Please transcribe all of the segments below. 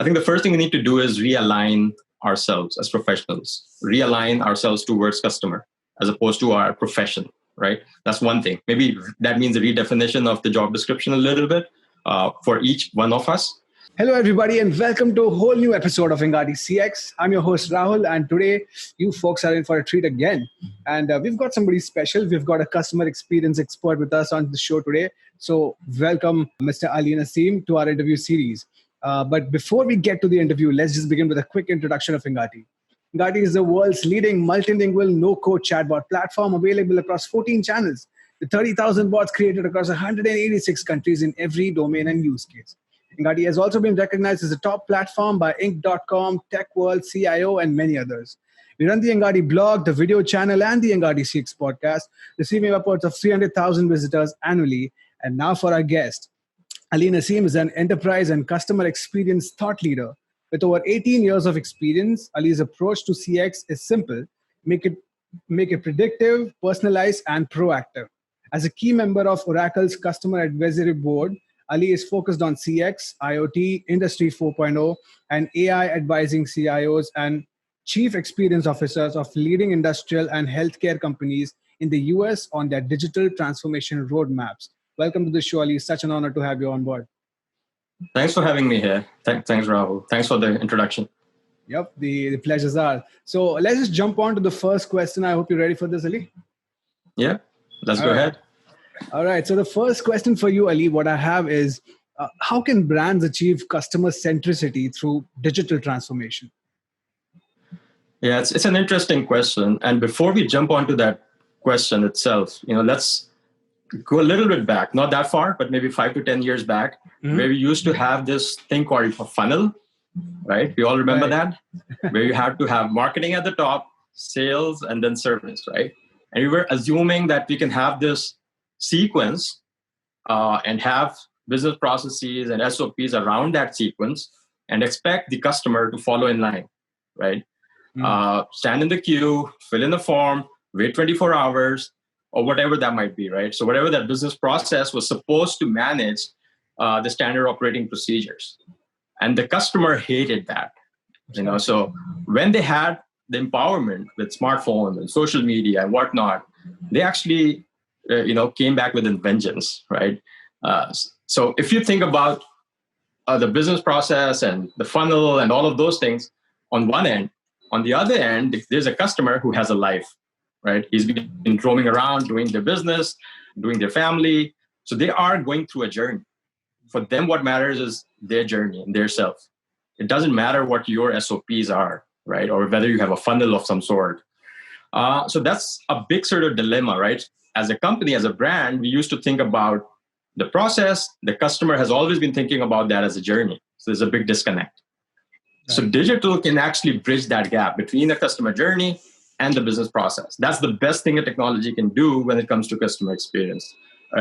I think the first thing we need to do is realign ourselves as professionals, realign ourselves towards customer as opposed to our profession, right? That's one thing. Maybe that means a redefinition of the job description a little bit for each one of us. Hello, everybody, and welcome to a whole new episode of Engati CX. I'm your host, Rahul, and today you folks are in for a treat again. And we've got somebody special. We've got a customer experience expert with us on the show today. So welcome, Mr. Ali Nasim, to our interview series. But before we get to the interview, let's just begin with a quick introduction of Engati. Engati is the world's leading multilingual no-code chatbot platform available across 14 channels, with 30,000 bots created across 186 countries in every domain and use case. Engati has also been recognized as a top platform by Inc.com, TechWorld, CIO, and many others. We run the Engati blog, the video channel, and the Engati CX podcast, receiving upwards of 300,000 visitors annually. And now for our guest. Ali Nasim is an enterprise and customer experience thought leader. With over 18 years of experience, Ali's approach to CX is simple: make it predictive, personalized, and proactive. As a key member of Oracle's Customer Advisory Board, Ali is focused on CX, IoT, Industry 4.0, and AI, advising CIOs and chief experience officers of leading industrial and healthcare companies in the US on their digital transformation roadmaps. Welcome to the show, Ali. It's such an honor to have you on board. Thanks for having me here. Thanks, Rahul. Thanks for the introduction. Yep, the pleasures are. So let's just jump on to the first question. I hope you're ready for this, Ali. Yeah, let's go ahead. All right. So the first question for you, Ali, what I have is, how can brands achieve customer centricity through digital transformation? Yeah, it's an interesting question. And before we jump onto that question itself, let's go a little bit back, not that far, but maybe 5 to 10 years back, where we used to have this thing called a funnel, right? We all remember that, where you had to have marketing at the top, sales, and then service, right? And we were assuming that we can have this sequence and have business processes and SOPs around that sequence and expect the customer to follow in line, right? Stand in the queue, fill in the form, wait 24 hours, or whatever that might be, right? So whatever that business process was supposed to manage the standard operating procedures. And the customer hated that, So when they had the empowerment with smartphones and social media and whatnot, they actually came back with a vengeance, right? So if you think about the business process and the funnel and all of those things on one end, on the other end, there's a customer who has a life, right? He's been roaming around, doing their business, doing their family. So they are going through a journey. For them, what matters is their journey and their self. It doesn't matter what your SOPs are, right? Or whether you have a funnel of some sort. So that's a big sort of dilemma, right? As a company, as a brand, we used to think about the process. The customer has always been thinking about that as a journey. So there's a big disconnect. Right. So digital can actually bridge that gap between the customer journey and the business process. That's the best thing a technology can do when it comes to customer experience,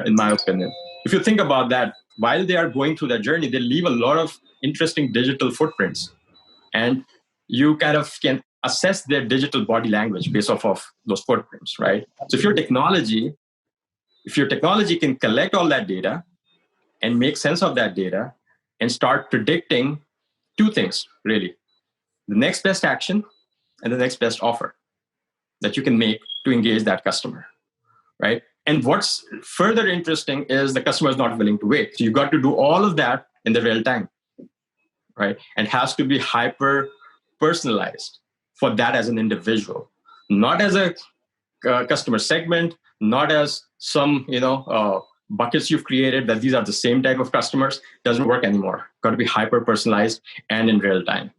in my opinion. If you think about that, while they are going through that journey, they leave a lot of interesting digital footprints. And you kind of can assess their digital body language based off of those footprints, right? So if your technology can collect all that data and make sense of that data and start predicting two things, really: the next best action and the next best offer that you can make to engage that customer, right? And what's further interesting is the customer is not willing to wait. So you've got to do all of that in the real time, right? And has to be hyper personalized for that as an individual, not as a customer segment, not as some, buckets you've created that these are the same type of customers. Doesn't work anymore. Got to be hyper personalized and in real time.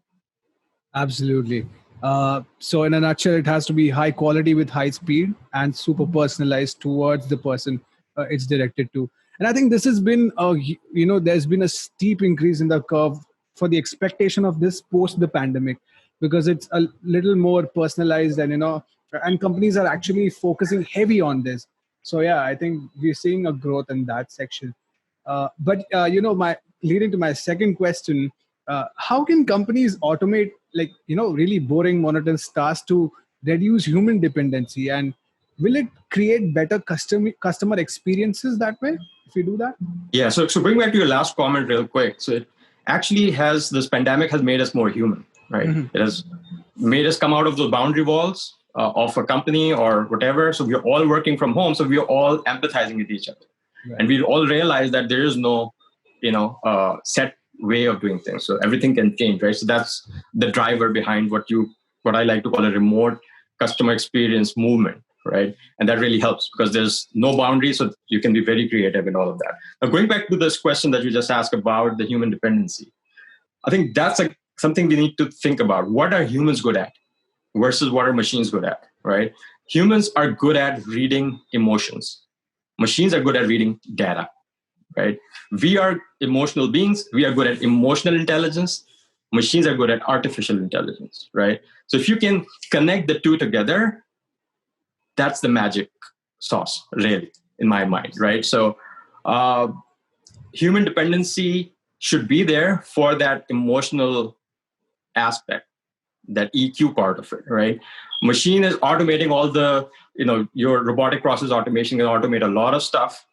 Absolutely. So in a nutshell, it has to be high quality with high speed and super personalized towards the person it's directed to. And I think this has been, there's been a steep increase in the curve for the expectation of this post the pandemic, because it's a little more personalized and companies are actually focusing heavy on this. So yeah, I think we're seeing a growth in that section. But leading to my second question, how can companies automate really boring monotonous tasks to reduce human dependency, and will it create better customer experiences that way if you do that? Yeah, so bring back to your last comment real quick. So actually this pandemic has made us more human, right? Mm-hmm. It has made us come out of those boundary walls of a company or whatever. So we're all working from home. So we're all empathizing with each other. Right. And we all realize that there is no, set way of doing things. So everything can change, right? So that's the driver behind what I like to call a remote customer experience movement, right? And that really helps because there's no boundaries, so you can be very creative in all of that. Now, going back to this question that you just asked about the human dependency, I think that's something we need to think about. What are humans good at versus what are machines good at, right? Humans are good at reading emotions. Machines are good at reading data, right? We are emotional beings. We are good at emotional intelligence. Machines are good at artificial intelligence, right? So if you can connect the two together, that's the magic sauce, really, in my mind, right? So human dependency should be there for that emotional aspect, that EQ part of it, right? Machine is automating all the, your robotic process automation can automate a lot of stuff.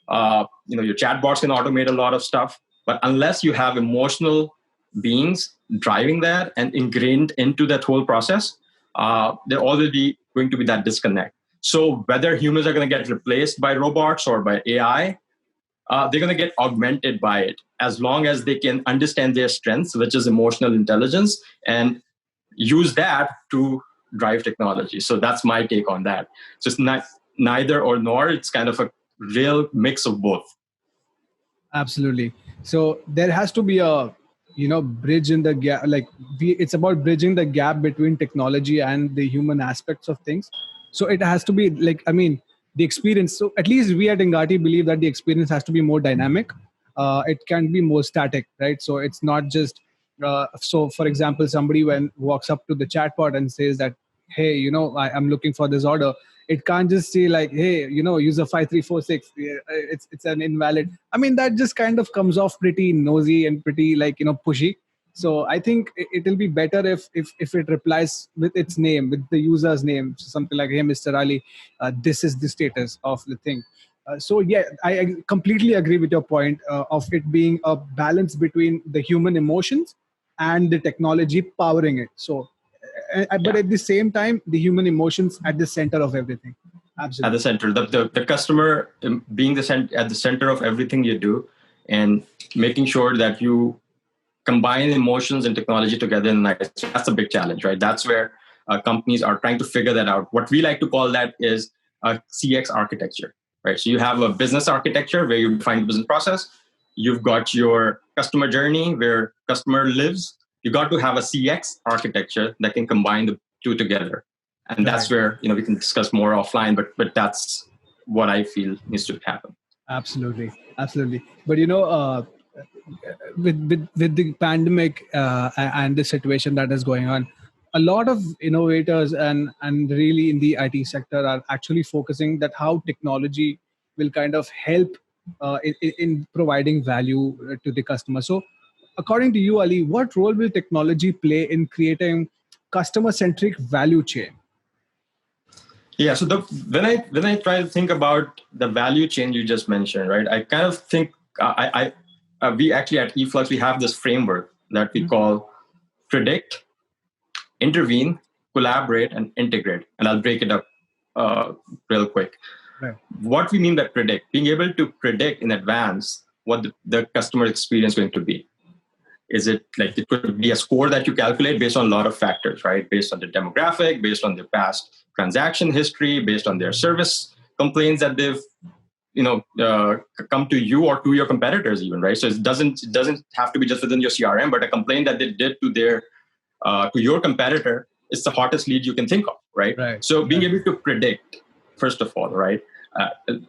Your chatbots can automate a lot of stuff. But unless you have emotional beings driving that and ingrained into that whole process, there already going to be that disconnect. So whether humans are going to get replaced by robots or by AI, they're going to get augmented by it as long as they can understand their strengths, which is emotional intelligence, and use that to drive technology. So that's my take on that. So it's not neither or nor. It's kind of a real mix of both. Absolutely. So there has to be a bridge in the gap. It's about bridging the gap between technology and the human aspects of things. So it has to be the experience. So at least we at Engati believe that the experience has to be more dynamic. It can be more static, right? So it's not just so for example, somebody when walks up to the chatbot and says that, hey, I'm looking for this order, it can't just say like, hey, user 5346, it's an invalid. I mean, that just kind of comes off pretty nosy and pretty pushy. So I think it'll be better if it replies with its name, with the user's name, so something like, hey, Mr. Ali, this is the status of the thing. So yeah, I completely agree with your point of it being a balance between the human emotions and the technology powering it. So but at the same time, the human emotions at the center of everything. Absolutely. At the center, the customer being at the center of everything you do, and making sure that you combine emotions and technology together in nice. That's a big challenge, right? That's where companies are trying to figure that out. What we like to call that is a CX architecture, right? So you have a business architecture where you define the business process. You've got your customer journey where customer lives. You got to have a CX architecture that can combine the two together. And that's where we can discuss more offline, but that's what I feel needs to happen. Absolutely. But with the pandemic and the situation that is going on, a lot of innovators and really in the IT sector are actually focusing that how technology will kind of help in providing value to the customer. So according to you, Ali, what role will technology play in creating customer-centric value chain? Yeah, so when I try to think about the value chain you just mentioned, right, I kind of think we actually at eFlux we have this framework that we call predict, intervene, collaborate, and integrate. And I'll break it up real quick. Right. What we mean by predict, being able to predict in advance what the customer experience is going to be. Is it like it could be a score that you calculate based on a lot of factors, right? Based on the demographic, based on their past transaction history, based on their service complaints that they've come to you or to your competitors even, right? So it doesn't have to be just within your CRM, but a complaint that they did to their to your competitor is the hottest lead you can think of, right? So being able to predict, first of all, right?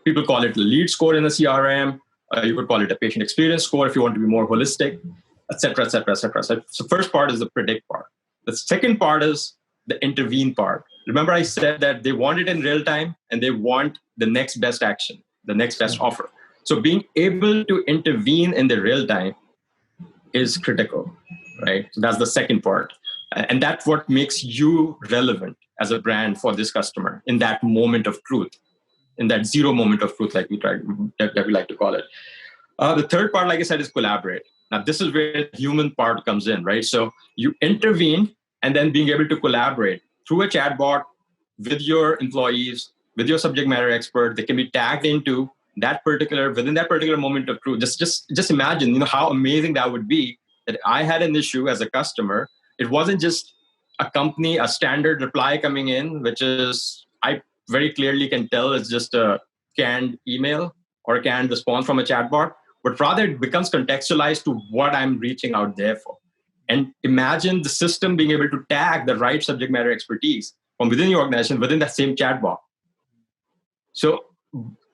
People call it the lead score in a CRM. You could call it a patient experience score if you want to be more holistic, et cetera, et cetera, et cetera. So first part is the predict part. The second part is the intervene part. Remember I said that they want it in real time and they want the next best action, the next best offer. So being able to intervene in the real time is critical, right? So that's the second part. And that's what makes you relevant as a brand for this customer in that moment of truth, in that zero moment of truth, like we like to call it. The third part, like I said, is collaborate. Now, this is where the human part comes in, right? So you intervene and then being able to collaborate through a chatbot with your employees, with your subject matter expert. They can be tagged into within that particular moment of truth. Just imagine, how amazing that would be that I had an issue as a customer. It wasn't just a company, a standard reply coming in, which is, I very clearly can tell it's just a canned email or a canned response from a chatbot, but rather it becomes contextualized to what I'm reaching out there for. And imagine the system being able to tag the right subject matter expertise from within your organization, within that same chatbot. So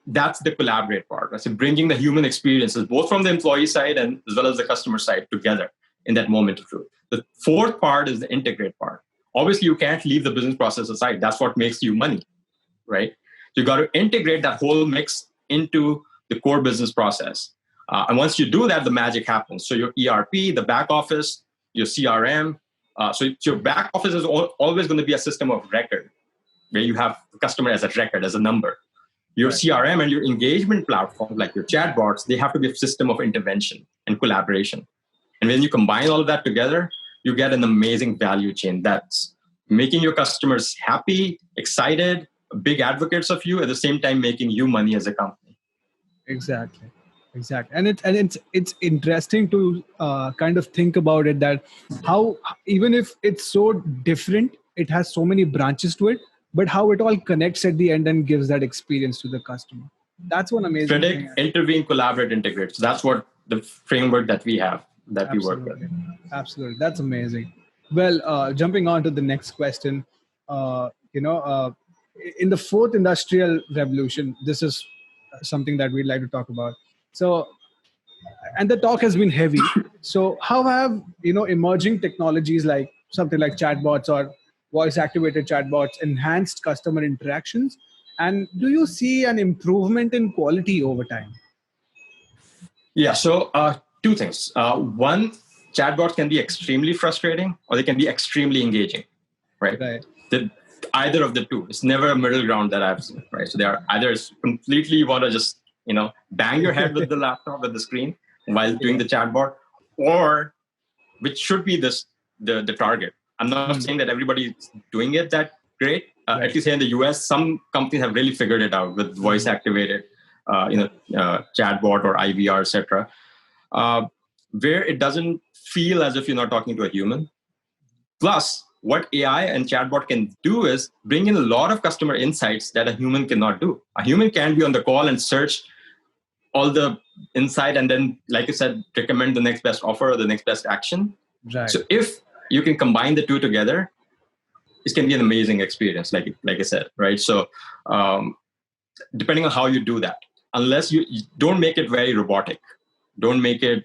that's the collaborate part. Right? So bringing the human experiences, both from the employee side and as well as the customer side together in that moment of truth. The fourth part is the integrate part. Obviously, you can't leave the business process aside. That's what makes you money, right? You got to integrate that whole mix into the core business process. And once you do that, the magic happens. So your ERP, the back office, your CRM. So your back office is always going to be a system of record where you have the customer as a record, as a number. Your right. CRM and your engagement platform, like your chatbots, they have to be a system of intervention and collaboration. And when you combine all of that together, you get an amazing value chain that's making your customers happy, excited, big advocates of you, at the same time making you money as a company. Exactly. And it's interesting to kind of think about it, that how, even if it's so different, it has so many branches to it, but how it all connects at the end and gives that experience to the customer. That's one amazing thing. Intervene, collaborate, integrate. So that's what the framework that we have, that we work with. Absolutely. That's amazing. Well, jumping on to the next question, in the fourth industrial revolution, this is something that we'd like to talk about. So, and the talk has been heavy. So how have, emerging technologies like something like chatbots or voice activated chatbots enhanced customer interactions? And do you see an improvement in quality over time? Yeah, so two things. One, chatbots can be extremely frustrating or they can be extremely engaging, right? Either of the two. It's never a middle ground that I've seen, right? So they are either completely you want to just, bang your head with the laptop, with the screen while doing the chatbot, or which should be the target. I'm not saying that everybody's doing it that great. At least here in the US, some companies have really figured it out with voice activated, chatbot or IVR, etc., where it doesn't feel as if you're not talking to a human. Plus, what AI and chatbot can do is bring in a lot of customer insights that a human cannot do. A human can be on the call and search all the insight and then, like you said, recommend the next best offer or the next best action. Right. So if you can combine the two together, it can be an amazing experience, like I said, right? So depending on how you do that, unless you don't make it very robotic, don't make it,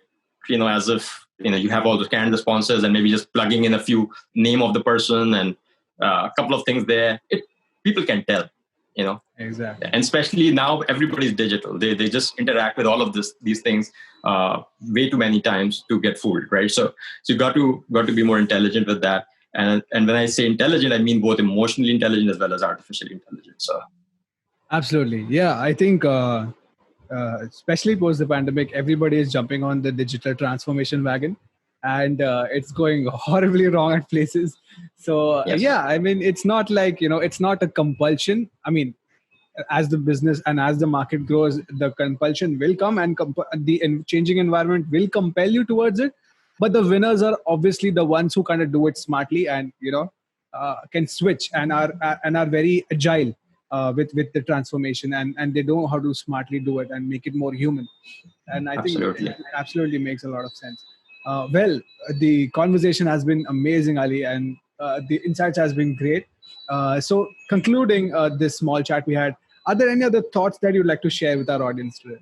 as if, you have all the canned responses and maybe just plugging in a few name of the person and a couple of things there. People can tell, Exactly. And especially now, everybody's digital. They just interact with all of these things way too many times to get fooled, right? So you got to be more intelligent with that. And when I say intelligent, I mean both emotionally intelligent as well as artificially intelligent. So absolutely, yeah. I think especially post the pandemic, everybody is jumping on the digital transformation wagon, and it's going horribly wrong at places. So yes. Yeah, I mean, it's not like, it's not a compulsion. I mean, as the business and as the market grows, the compulsion will come, and the changing environment will compel you towards it. But the winners are obviously the ones who kind of do it smartly and can switch and are very agile with the transformation, and they know how to smartly do it and make it more human. And I think it absolutely makes a lot of sense. Well, the conversation has been amazing, Ali, and the insights has been great. So concluding this small chat we had, are there any other thoughts that you'd like to share with our audience today?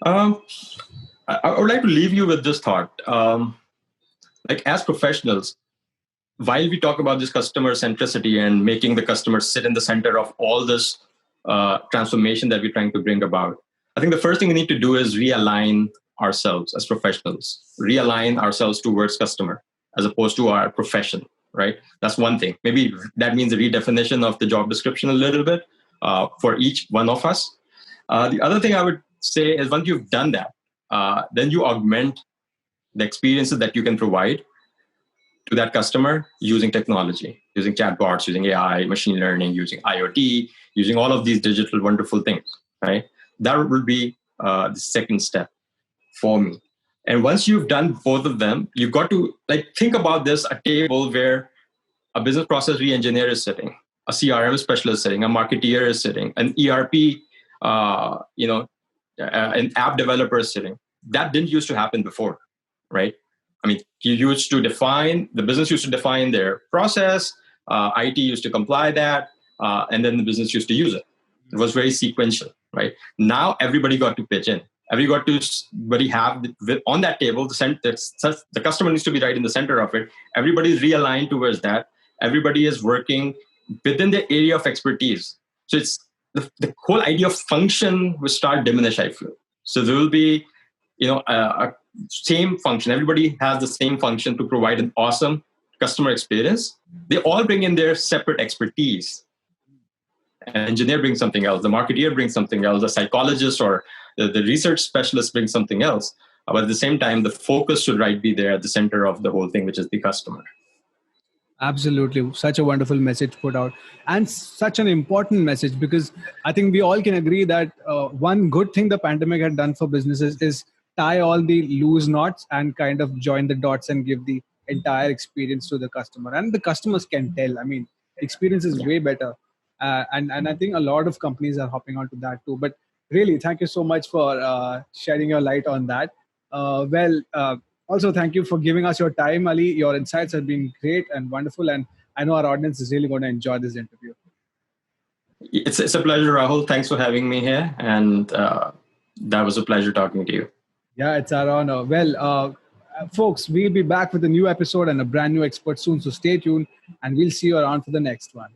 I would like to leave you with this thought. Like, as professionals, while we talk about this customer centricity and making the customer sit in the center of all this transformation that we're trying to bring about, I think the first thing we need to do is realign ourselves as professionals, realign ourselves towards customer as opposed to our profession, right? That's one thing. Maybe that means a redefinition of the job description a little bit for each one of us. The other thing I would say is, once you've done that, then you augment the experiences that you can provide to that customer using technology, using chatbots, using AI, machine learning, using IoT, using all of these digital wonderful things, right? That will be the second step for me. And once you've done both of them, you've got to think about this, a table where a business process re-engineer is sitting, a CRM specialist sitting, a marketeer is sitting, an ERP, an app developer is sitting. That didn't used to happen before, right? I mean, the business used to define their process, IT used to comply that, and then the business used to use it. It was very sequential, right? Now everybody got to pitch in. Everybody have on that table, the customer needs to be right in the center of it. Everybody is realigned towards that. Everybody is working within the area of expertise. So it's the whole idea of function will start diminish, I feel. So there will be, a same function. Everybody has the same function to provide an awesome customer experience. They all bring in their separate expertise. An engineer brings something else. The marketeer brings something else. The psychologist or the research specialist brings something else. But at the same time, the focus should be there at the center of the whole thing, which is the customer. Absolutely. Such a wonderful message put out, and such an important message, because I think we all can agree that one good thing the pandemic had done for businesses is tie all the loose knots and kind of join the dots and give the entire experience to the customer. And the customers can tell. I mean, experience is way better. And I think a lot of companies are hopping onto that too. But really, thank you so much for shedding your light on that. Also, thank you for giving us your time, Ali. Your insights have been great and wonderful, and I know our audience is really going to enjoy this interview. It's a pleasure, Rahul. Thanks for having me here, and that was a pleasure talking to you. Yeah, it's our honor. Folks, we'll be back with a new episode and a brand new expert soon, so stay tuned, and we'll see you around for the next one.